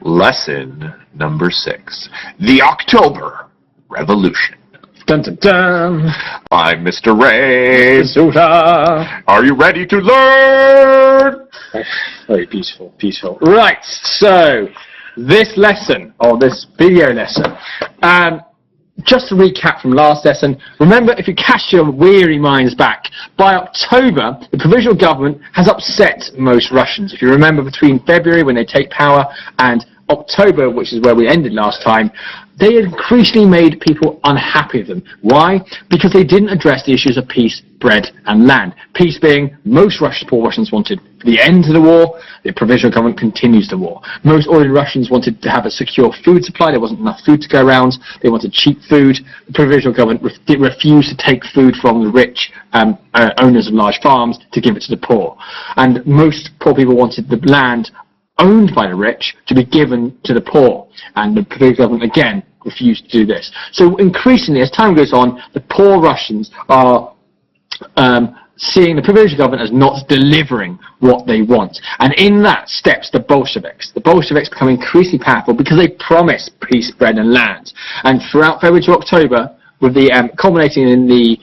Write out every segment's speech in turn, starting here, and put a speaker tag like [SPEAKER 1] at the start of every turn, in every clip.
[SPEAKER 1] Lesson number 6. The October Revolution.
[SPEAKER 2] Dun, dun, dun.
[SPEAKER 1] I'm Mr. Raine.
[SPEAKER 2] Suter.
[SPEAKER 1] Are you ready to learn?
[SPEAKER 2] Very beautiful, beautiful. Right, so this lesson, or this video lesson, just to recap from last lesson, remember, if you cast your weary minds back, by October, the provisional government has upset most Russians. If you remember, between February, when they take power, and October, which is where we ended last time, they increasingly made people unhappy with them. Why? Because they didn't address the issues of peace, bread and land. Peace being, most poor Russians wanted the end to the war, the provisional government continues the war. Most ordinary Russians wanted to have a secure food supply, there wasn't enough food to go around, they wanted cheap food. The provisional government refused to take food from the rich owners of large farms to give it to the poor. And most poor people wanted the land owned by the rich to be given to the poor, and the provisional government again refused to do this. So increasingly, as time goes on, the poor Russians are seeing the provisional government as not delivering what they want, and in that steps the Bolsheviks. The Bolsheviks become increasingly powerful because they promise peace, bread and land, and throughout February to October, with the culminating in the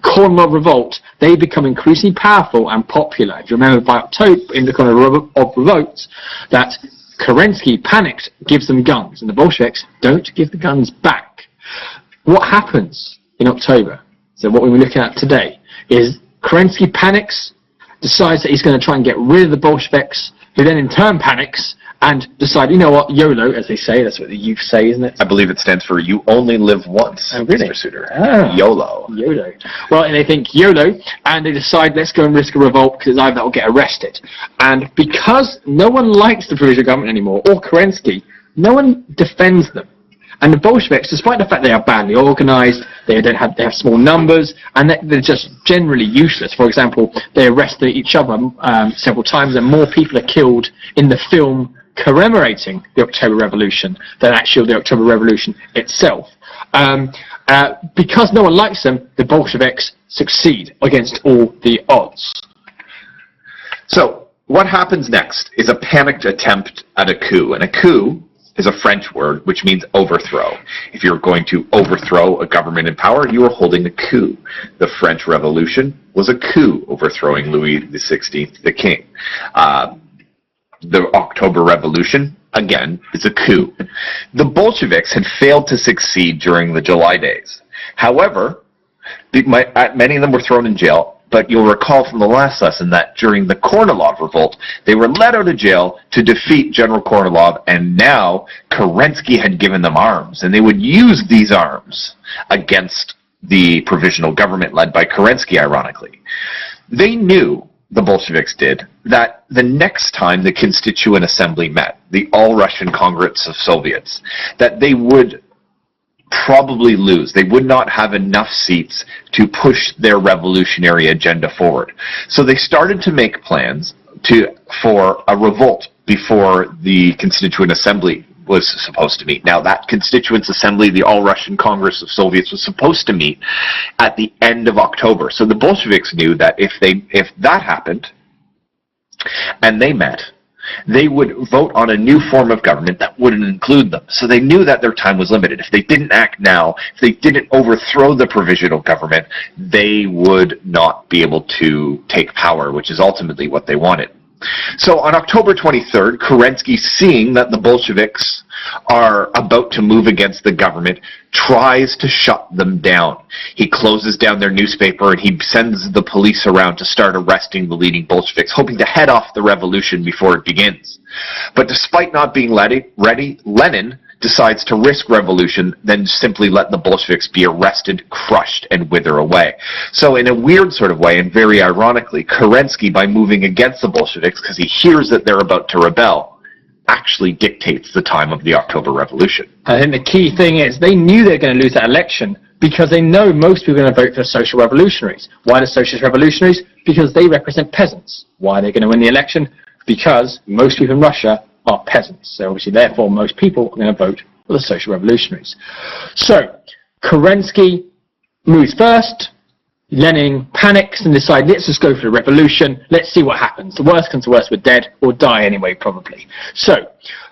[SPEAKER 2] Corn Law Revolt, they become increasingly powerful and popular. If you remember, by October, in the Corn Law of Revolt, that Kerensky panicked, gives them guns, and the Bolsheviks don't give the guns back. What happens in October? So what we were looking at today is Kerensky panics, decides that he's going to try and get rid of the Bolsheviks, who then in turn panics and decide, you know what, YOLO, as they say, that's what the youth say, isn't it?
[SPEAKER 1] I believe it stands for You Only Live Once,
[SPEAKER 2] oh, really?
[SPEAKER 1] Mr. Suter.
[SPEAKER 2] Oh.
[SPEAKER 1] YOLO.
[SPEAKER 2] YOLO. Well, and they think YOLO, and they decide, let's go and risk a revolt, because either that will get arrested. And because no one likes the provisional government anymore, or Kerensky, no one defends them. And the Bolsheviks, despite the fact they are badly organized, they have small numbers, and they're just generally useless. For example, they arrested each other several times, and more people are killed in the film commemorating the October Revolution than actually the October Revolution itself. Because no one likes them, the Bolsheviks succeed against all the odds.
[SPEAKER 1] So, what happens next is a panicked attempt at a coup, and a coup is a French word which means overthrow. If you're going to overthrow a government in power, you are holding a coup. The French Revolution was a coup, overthrowing Louis XVI, the king. The October Revolution, again, is a coup. The Bolsheviks had failed to succeed during the July days. However, many of them were thrown in jail, but you'll recall from the last lesson that during the Kornilov revolt, they were let out of jail to defeat General Kornilov, and now Kerensky had given them arms, and they would use these arms against the provisional government led by Kerensky, ironically. They knew, the Bolsheviks did, that the next time the Constituent Assembly met, the All-Russian Congress of Soviets, that they would probably lose. They would not have enough seats to push their revolutionary agenda forward. So they started to make plans for a revolt before the Constituent Assembly was supposed to meet. Now, that Constituent Assembly, the All-Russian Congress of Soviets, was supposed to meet at the end of October. So the Bolsheviks knew that if that happened, and they met, they would vote on a new form of government that wouldn't include them. So they knew that their time was limited. If they didn't act now, if they didn't overthrow the provisional government, they would not be able to take power, which is ultimately what they wanted. So on October 23rd, Kerensky, seeing that the Bolsheviks are about to move against the government, tries to shut them down. He closes down their newspaper and he sends the police around to start arresting the leading Bolsheviks, hoping to head off the revolution before it begins. But despite not being ready, Lenin decides to risk revolution, then simply let the Bolsheviks be arrested, crushed, and wither away. So in a weird sort of way, and very ironically, Kerensky, by moving against the Bolsheviks, because he hears that they're about to rebel, actually dictates the time of the October Revolution.
[SPEAKER 2] I think the key thing is they knew they were going to lose that election because they know most people are going to vote for the social revolutionaries. Why the socialist revolutionaries? Because they represent peasants. Why are they going to win the election? Because most people in Russia are peasants. So obviously, therefore, most people are going to vote for the social revolutionaries. So Kerensky moves first. Lenin panics and decides, let's just go for the revolution, let's see what happens. The worst comes to worst, we're dead, or die anyway, probably. So,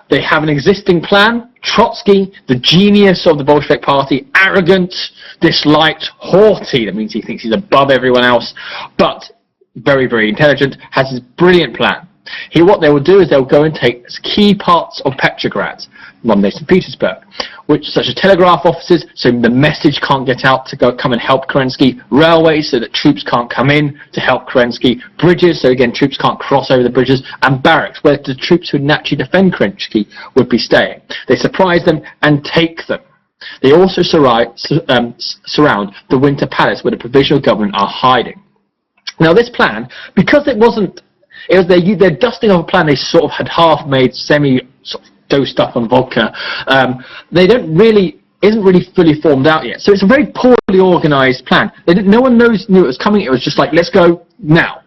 [SPEAKER 2] they have an existing plan. Trotsky, the genius of the Bolshevik party, arrogant, disliked, haughty, that means he thinks he's above everyone else, but very, very intelligent, has this brilliant plan. What they will do is they'll go and take key parts of Petrograd, modern day St. Petersburg, such as telegraph offices, so the message can't get out to come and help Kerensky, railways, so that troops can't come in to help Kerensky, bridges, so again troops can't cross over the bridges, and barracks, where the troops who would naturally defend Kerensky would be staying. They surprise them and take them. They also surround the Winter Palace, where the provisional government are hiding. Now this plan, because it was their dusting of a plan they sort of had half made, sort of dosed up on vodka. Isn't really fully formed out yet. So it's a very poorly organised plan. No one knew it was coming. It was just like, let's go now.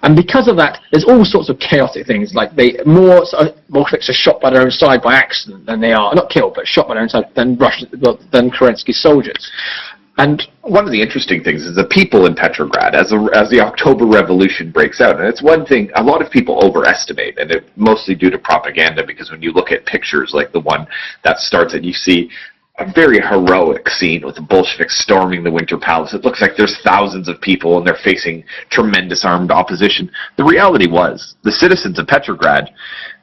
[SPEAKER 2] And because of that, there's all sorts of chaotic things. Like Bolsheviks are shot by their own side by accident than they are, not killed, but shot by their own side than Kerensky's soldiers.
[SPEAKER 1] And one of the interesting things is the people in Petrograd, as the October Revolution breaks out, and it's one thing a lot of people overestimate, and it's mostly due to propaganda, because when you look at pictures like the one that starts and you see a very heroic scene with the Bolsheviks storming the Winter Palace. It looks like there's thousands of people and they're facing tremendous armed opposition. The reality was, the citizens of Petrograd,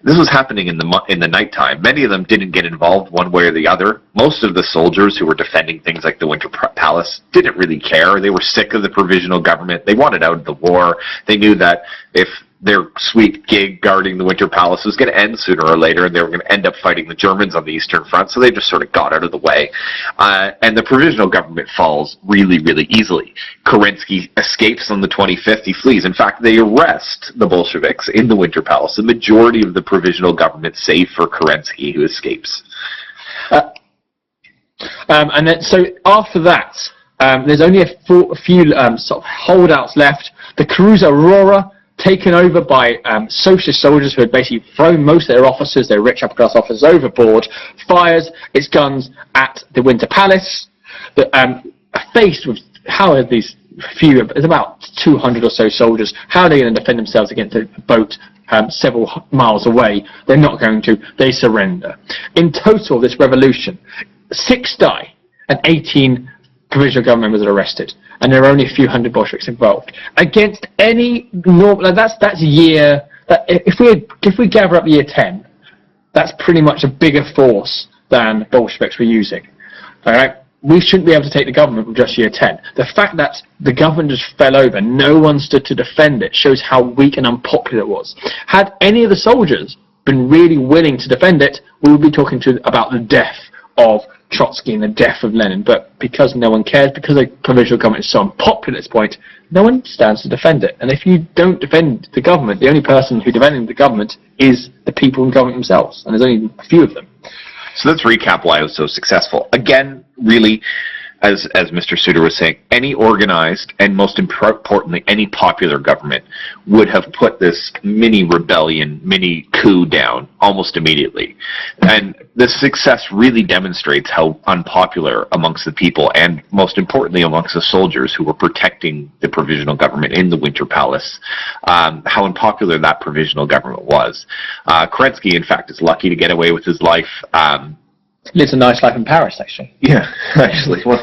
[SPEAKER 1] this was happening in the nighttime. Many of them didn't get involved one way or the other. Most of the soldiers who were defending things like the Winter Palace didn't really care. They were sick of the provisional government. They wanted out of the war. They knew that if their sweet gig guarding the Winter Palace was going to end sooner or later, and they were going to end up fighting the Germans on the Eastern Front, so they just sort of got out of the way. And the provisional government falls really, really easily. Kerensky escapes on the 25th. He flees. In fact, they arrest the Bolsheviks in the Winter Palace. The majority of the provisional government, save for Kerensky, who escapes.
[SPEAKER 2] And then, so after that, there's only a few sort of holdouts left. The cruiser Aurora, taken over by socialist soldiers who had basically thrown most of their officers, their rich upper-class officers, overboard, fires its guns at the Winter Palace. Faced with how are these few, it's about 200 or so soldiers, how are they going to defend themselves against a boat several miles away? They're not going to. They surrender. In total, this revolution, 6 die and 18 provisional government members are arrested, and there are only a few hundred Bolsheviks involved. Against any normal, that's year. If we gather up year 10, that's pretty much a bigger force than Bolsheviks were using. All right, we shouldn't be able to take the government from just year 10. The fact that the government just fell over, no one stood to defend it, shows how weak and unpopular it was. Had any of the soldiers been really willing to defend it, we would be talking about the death of Trotsky and the death of Lenin, but because no one cares, because the provisional government is so unpopular at this point, no one stands to defend it. And if you don't defend the government, the only person who defends the government is the people in government themselves, and there's only a few of them.
[SPEAKER 1] So let's recap why it was so successful. Again, really, as Mr. Suter was saying, any organized and most importantly, any popular government would have put this mini rebellion, mini coup down almost immediately. And this success really demonstrates how unpopular amongst the people and most importantly amongst the soldiers who were protecting the provisional government in the Winter Palace, how unpopular that provisional government was. Kerensky, in fact, is lucky to get away with his life.
[SPEAKER 2] Lives a nice life in Paris, actually.
[SPEAKER 1] Yeah, actually. Well,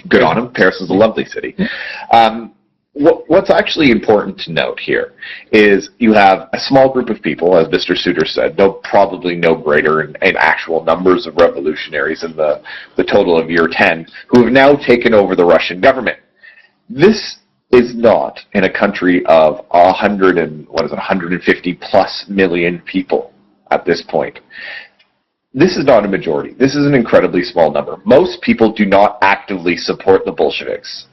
[SPEAKER 1] good on him. Paris is a lovely city. What's actually important to note here is you have a small group of people, as Mr. Suter said, probably no greater in actual numbers of revolutionaries in the total of year 10, who have now taken over the Russian government. This is not in a country of 150 plus million people at this point. This is not a majority. This is an incredibly small number. Most people do not actively support the Bolsheviks.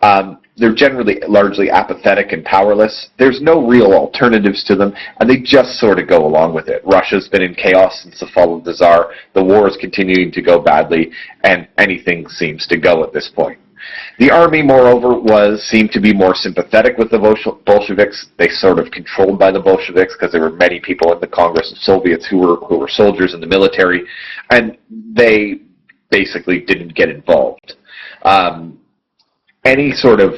[SPEAKER 1] They're generally largely apathetic and powerless. There's no real alternatives to them, and they just sort of go along with it. Russia's been in chaos since the fall of the Tsar. The war is continuing to go badly, and anything seems to go at this point. The army, moreover, seemed to be more sympathetic with the Bolsheviks. They sort of controlled by the Bolsheviks because there were many people in the Congress of Soviets who were soldiers in the military, and they basically didn't get involved. Any sort of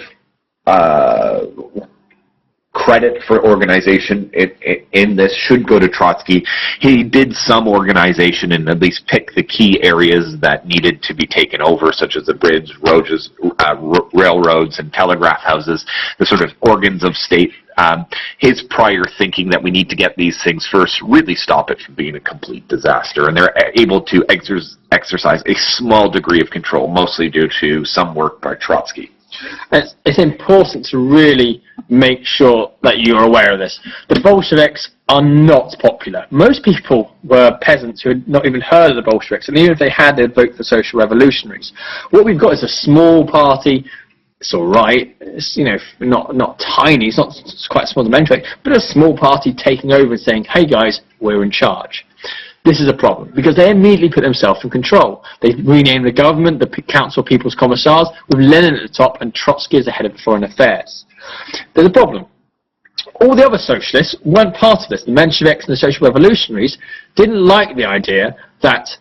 [SPEAKER 1] credit for organization in this should go to Trotsky. He did some organization and at least pick the key areas that needed to be taken over, such as the bridge, roads, railroads, and telegraph houses, the sort of organs of state. His prior thinking that we need to get these things first really stop it from being a complete disaster, and they're able to exercise a small degree of control, mostly due to some work by Trotsky.
[SPEAKER 2] It's important to really make sure that you're aware of this. The Bolsheviks are not popular. Most people were peasants who had not even heard of the Bolsheviks, and even if they had, they'd vote for social revolutionaries. What we've got is a small party. It's all right. It's, you know, not tiny. It's quite small dimensionally, but a small party taking over and saying, "Hey guys, we're in charge." This is a problem because they immediately put themselves in control. They renamed the government, the Council of People's Commissars, with Lenin at the top and Trotsky as the head of foreign affairs. There's a problem. All the other socialists weren't part of this. The Mensheviks and the social revolutionaries didn't like the idea that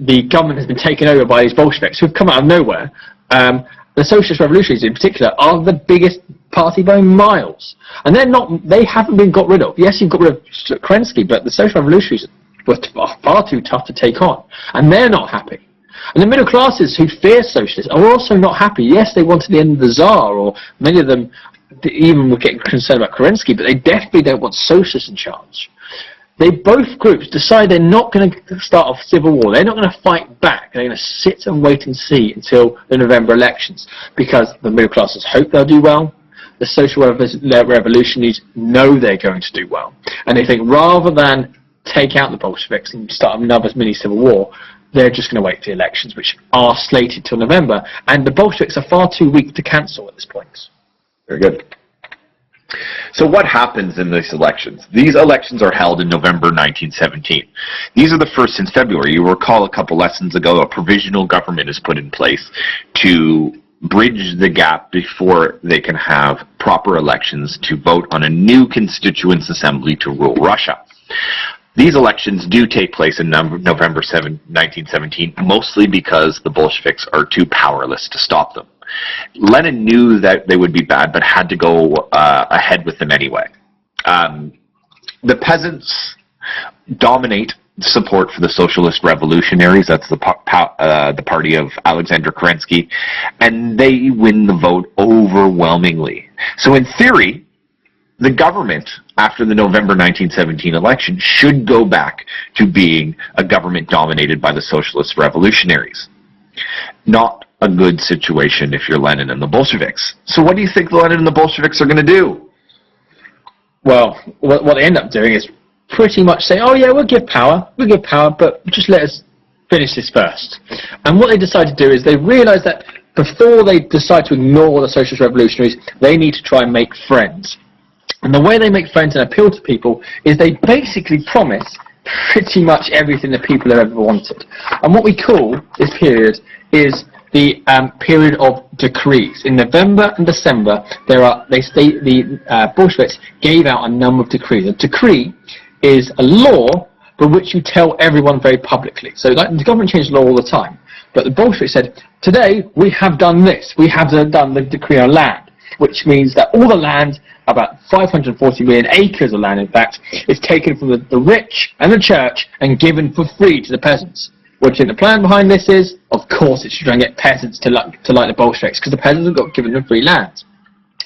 [SPEAKER 2] the government has been taken over by these Bolsheviks who've come out of nowhere. The socialist revolutionaries in particular are the biggest party by miles. And they haven't been got rid of. Yes, you've got rid of Kerensky, but the social revolutionaries were far too tough to take on, and they're not happy. And the middle classes who fear socialists are also not happy. Yes, they wanted the end of the Tsar, or many of them even were getting concerned about Kerensky, but they definitely don't want socialists in charge. Both groups decide they're not going to start a civil war. They're not going to fight back. They're going to sit and wait and see until the November elections, because the middle classes hope they'll do well. The social revolutionaries know they're going to do well, and they think rather than take out the Bolsheviks and start another mini civil war, they're just going to wait for the elections, which are slated till November, and the Bolsheviks are far too weak to cancel at this point.
[SPEAKER 1] Very good. So what happens in these elections? These elections are held in November 1917. These are the first since February. You recall a couple lessons ago, a provisional government is put in place to bridge the gap before they can have proper elections to vote on a new constituent assembly to rule Russia. These elections do take place in November 7, 1917, mostly because the Bolsheviks are too powerless to stop them. Lenin knew that they would be bad, but had to go ahead with them anyway. The peasants dominate support for the socialist revolutionaries. That's the party of Alexander Kerensky, and they win the vote overwhelmingly. So in theory, the government, after the November 1917 election, should go back to being a government dominated by the socialist revolutionaries. Not a good situation if you're Lenin and the Bolsheviks. So what do you think Lenin and the Bolsheviks are going to do?
[SPEAKER 2] Well, what they end up doing is pretty much say, oh yeah, we'll give power, but just let us finish this first. And what they decide to do is they realize that before they decide to ignore the socialist revolutionaries, they need to try and make friends. And the way they make friends and appeal to people is they basically promise pretty much everything that people have ever wanted. And what we call this period is the period of decrees. In November and December, the Bolsheviks gave out a number of decrees. A decree is a law by which you tell everyone very publicly. So like, the government changes law all the time. But the Bolsheviks said, today we have done this. We have done the decree on land, which means that all the land, about 540 million acres of land in fact, is taken from the rich and the church and given for free to the peasants. What do you think the plan behind this is? Of course it's to try and get peasants to like the Bolsheviks, because the peasants have got given them free land.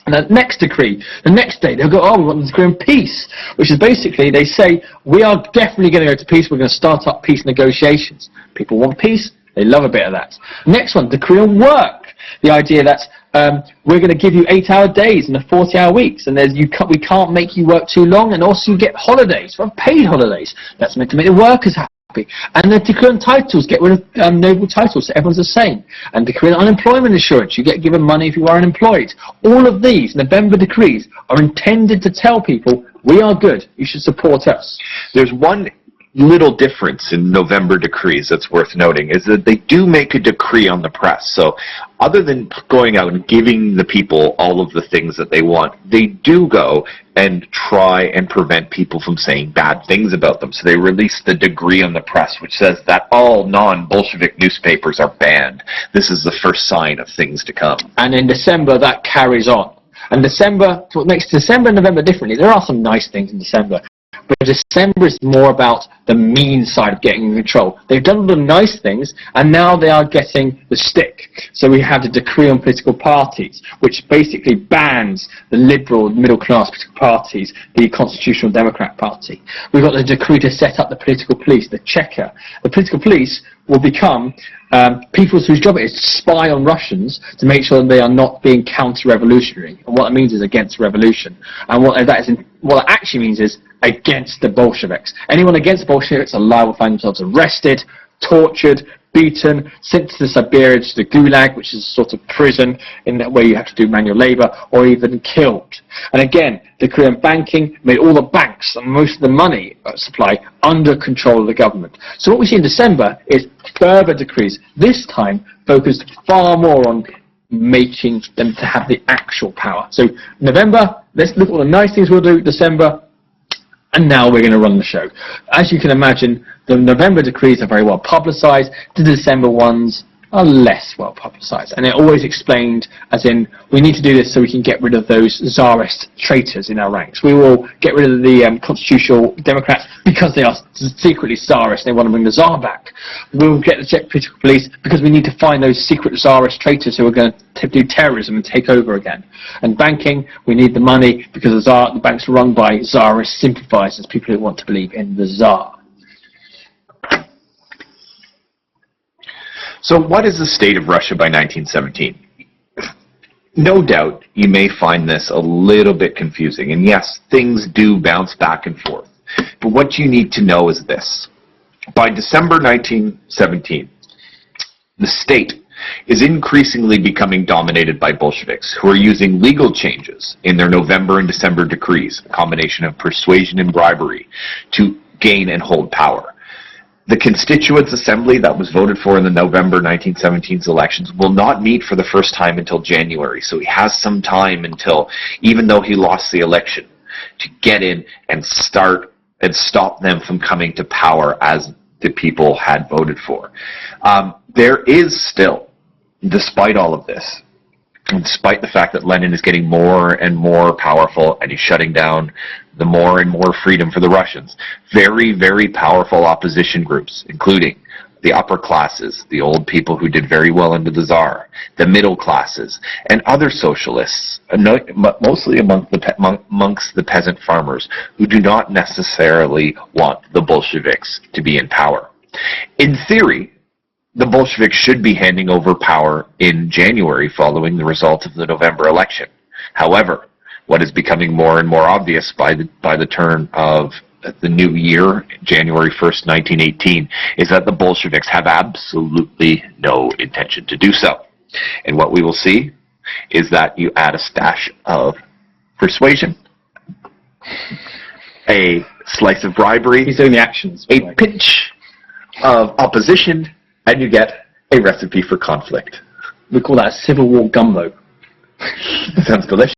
[SPEAKER 2] And the next decree, the next day, they'll go, oh, we want the decree on peace, which is basically, they say, we are definitely going to go to peace, we're going to start up peace negotiations. People want peace, they love a bit of that. Next one, decree on work. The idea that we're going to give you 8-hour days and 40-hour weeks, and we can't make you work too long, and also you get holidays, paid holidays. That's meant to make the workers happy. And the decree on titles, get rid of noble titles so everyone's the same. And decree on unemployment insurance, you get given money if you are unemployed. All of these November decrees are intended to tell people, we are good, you should support us.
[SPEAKER 1] There's one little difference in November decrees that's worth noting, is that they do make a decree on the press. So other than going out and giving the people all of the things that they want, they do go and try and prevent people from saying bad things about them. So they release the decree on the press, which says that all non-Bolshevik newspapers are banned. This is the first sign of things to come.
[SPEAKER 2] And in December that carries on. And December, what makes December and November differently, there are some nice things in December, but December is more about the mean side of getting in control. They've done all the nice things, and now they are getting the stick. So we have the decree on political parties, which basically bans the liberal, middle-class political parties, the Constitutional Democrat Party. We've got the decree to set up the political police, the checker. The political police will become people whose job it is to spy on Russians to make sure that they are not being counter-revolutionary. And what that means is against revolution. And what that actually means is against the Bolsheviks. Anyone against the Bolsheviks are liable to find themselves arrested, tortured, beaten, sent to Siberia, to the Gulag, which is a sort of prison in that where you have to do manual labour, or even killed. And again, the Korean banking made all the banks and most of the money supply under control of the government. So what we see in December is further decrees, this time focused far more on making them to have the actual power. So November, let's look at all the nice things we'll do. December, and now we're going to run the show. As you can imagine, the November decrees are very well publicised. The December ones are less well publicised. And they're always explained as in, we need to do this so we can get rid of those Tsarist traitors in our ranks. We will get rid of the Constitutional Democrats because they are secretly Tsarist and they want to bring the Tsar back. We'll get the Czech political police because we need to find those secret Tsarist traitors who are going to do terrorism and take over again. And banking, we need the money because the banks are run by Tsarist sympathisers, people who want to believe in the Tsar.
[SPEAKER 1] So what is the state of Russia by 1917? No doubt you may find this a little bit confusing, and yes, things do bounce back and forth. But what you need to know is this. By December 1917, the state is increasingly becoming dominated by Bolsheviks, who are using legal changes in their November and December decrees, a combination of persuasion and bribery, to gain and hold power. The Constituents Assembly that was voted for in the November 1917's elections will not meet for the first time until January, so he has some time until, even though he lost the election, to get in and start and stop them from coming to power as the people had voted for. There is still, despite all of this, and despite the fact that Lenin is getting more and more powerful and he's shutting down the more and more freedom for the Russians, very, very powerful opposition groups, including the upper classes, the old people who did very well under the Tsar, the middle classes, and other socialists, mostly amongst the peasant farmers, who do not necessarily want the Bolsheviks to be in power. In theory, the Bolsheviks should be handing over power in January following the results of the November election. However, what is becoming more and more obvious by the turn of the new year, January 1st, 1918, is that the Bolsheviks have absolutely no intention to do so. And what we will see is that you add a stash of persuasion, a slice of bribery,
[SPEAKER 2] he's doing the actions,
[SPEAKER 1] a pinch of opposition, and you get a recipe for conflict.
[SPEAKER 2] We call that a Civil War gumbo.
[SPEAKER 1] Sounds delicious.